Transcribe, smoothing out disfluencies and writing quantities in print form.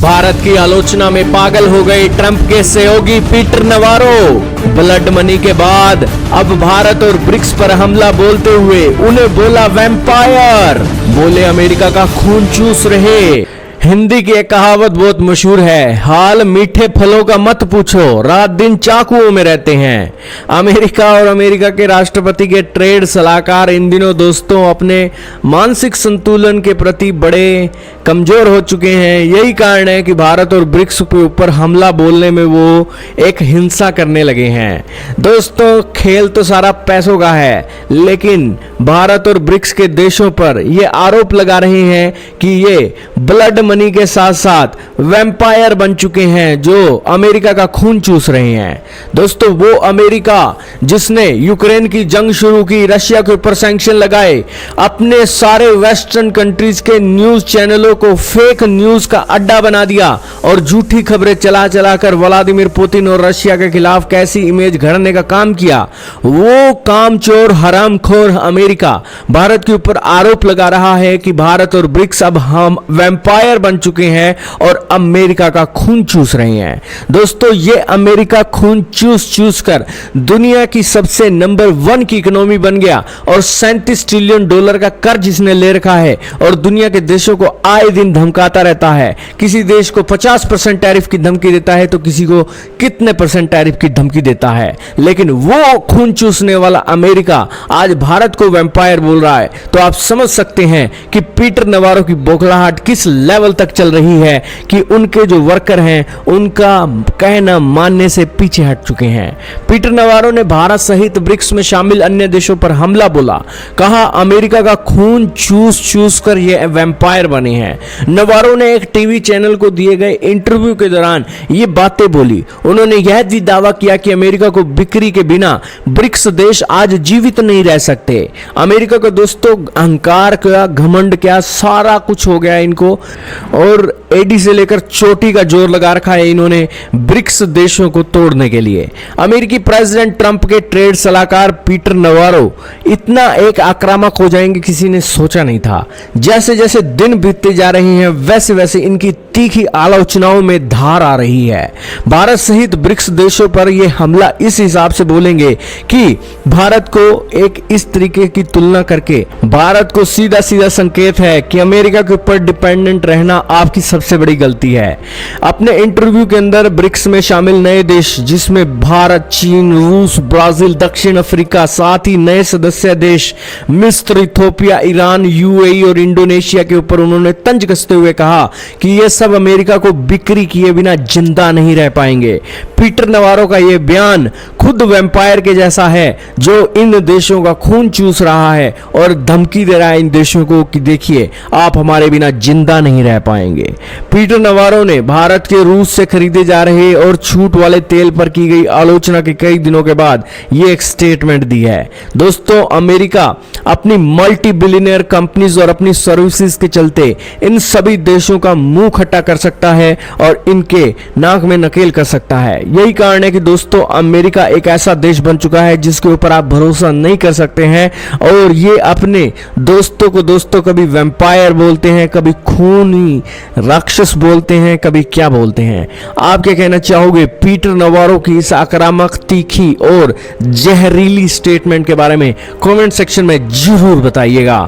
भारत की आलोचना में पागल हो गए ट्रंप के सहयोगी पीटर नवारो। ब्लड मनी के बाद अब भारत और ब्रिक्स पर हमला बोलते हुए उन्हें बोला वैम्पायर। बोले अमेरिका का खून चूस रहे। हिंदी की एक कहावत बहुत मशहूर है, हाल मीठे फलों का मत पूछो, रात दिन चाकुओं में रहते हैं। अमेरिका और अमेरिका के राष्ट्रपति के ट्रेड सलाहकार इन दिनों दोस्तों अपने मानसिक संतुलन के प्रति बड़े कमजोर हो चुके हैं। यही कारण है कि भारत और ब्रिक्स के ऊपर हमला बोलने में वो एक हिंसा करने लगे हैं। दोस्तों, खेल तो सारा पैसों का है, लेकिन भारत और ब्रिक्स के देशों पर ये आरोप लगा रहे हैं कि ये ब्लड मनी के साथ साथ वैम्पायर बन चुके हैं जो अमेरिका का खून चूस रहे हैं। दोस्तों, वो अमेरिका जिसने यूक्रेन की जंग शुरू की, रशिया के ऊपर सैंक्शन लगाए, अपने सारे वेस्टर्न कंट्रीज के न्यूज चैनलों को फेक न्यूज का अड्डा बना दिया और झूठी खबरें चला चला कर व्लादिमीर पुतिन और रशिया के खिलाफ कैसी इमेज गढ़ने का काम किया, वो कामचोर हरामखोर अमेरिका भारत के ऊपर आरोप लगा रहा है कि भारत और ब्रिक्स अब हम वैम्पायर बन चुके हैं और अमेरिका का खून चूस रहे हैं। दोस्तों, ये अमेरिका खून चूस कर दुनिया की सबसे नंबर 1 की इकोनॉमी बन गया और $37 ट्रिलियन का कर्ज इसने ले रखा है और दुनिया के देशों को आए दिन धमकाता रहता है। किसी देश को 50% टैरिफ की धमकी देता है तो किसी को कितने % टैरिफ की धमकी देता है, लेकिन वो खून चूसने वाला अमेरिका आज भारत को वैम्पायर बोल रहा है। तो आप समझ सकते हैं कि पीटर नवारो की बौखलाहट किस लेवल तक चल रही है कि उनके जो वर्कर हैं उनका कहना मानने से पीछे हट चुके हैं। पीटर नवारो ने भारत सहित ब्रिक्स में शामिल अन्य देशों पर हमला बोला, कहा अमेरिका का खून चूस कर ये वैम्पायर बने हैं। नवारो ने एक टीवी चैनल को दिए गए इंटरव्यू के दौरान ये बातें बोली। उन्होंने यह भी दावा किया कि अमेरिका को बिक्री के बिना ब्रिक्स देश आज जीवित नहीं रह सकते। अमेरिका का दोस्तों अहंकार क्या, घमंड क्या, सारा कुछ हो गया इनको और एडी से लेकर चोटी का जोर लगा रखा है इन्होंने ब्रिक्स देशों को तोड़ने के लिए। अमेरिकी प्रेसिडेंट ट्रंप के ट्रेड सलाहकार पीटर नवारो इतना एक आक्रामक हो जाएंगे किसी ने सोचा नहीं था। जैसे जैसे दिन बीतते जा रहे हैं वैसे वैसे इनकी तीखी आलोचनाओं में धार आ रही है। भारत सहित ब्रिक्स देशों पर यह हमला इस हिसाब से बोलेंगे कि भारत को एक इस तरीके की तुलना करके भारत को सीधा सीधा संकेत है कि अमेरिका के ऊपर डिपेंडेंट रहना आपकी सबसे बड़ी गलती है। अपने इंटरव्यू के अंदर ब्रिक्स में शामिल नए देश जिसमें भारत, चीन, रूस, ब्राजील, दक्षिण अफ्रीका, साथ ही नए सदस्य देश मिस्र, इथोपिया, ईरान, यूएई और इंडोनेशिया के ऊपर उन्होंने तंज कसते हुए कहा कि ये सब अमेरिका को बिक्री किए बिना जिंदा नहीं रह पाएंगे। पीटर नवारो का यह बयान खुद वैम्पायर के जैसा है जो इन देशों का खून चूस रहा है और धमकी दे रहा है इन देशों को कि देखिए आप हमारे बिना जिंदा नहीं रह पाएंगे। पीटर नवारो ने भारत के रूस से खरीदे जा रहे और छूट वाले तेल पर की गई आलोचना के कई दिनों के बाद ये एक स्टेटमेंट दी है। दोस्तों, अमेरिका अपनी मल्टी बिलियनियर कंपनीज और अपनी सर्विसेज के चलते इन सभी देशों का मुंह खट्टा कर सकता है और इनके नाक में नकेल कर सकता है। यही कारण है कि दोस्तों अमेरिका एक ऐसा देश बन चुका है जिसके ऊपर आप भरोसा नहीं कर सकते हैं और ये अपने दोस्तों को कभी वैम्पायर बोलते हैं, कभी खूनी राक्षस बोलते हैं, कभी क्या बोलते हैं। आप क्या कहना चाहोगे पीटर नवारो की इस आक्रामक, तीखी और जहरीली स्टेटमेंट के बारे में? कमेंट सेक्शन में जरूर बताइएगा।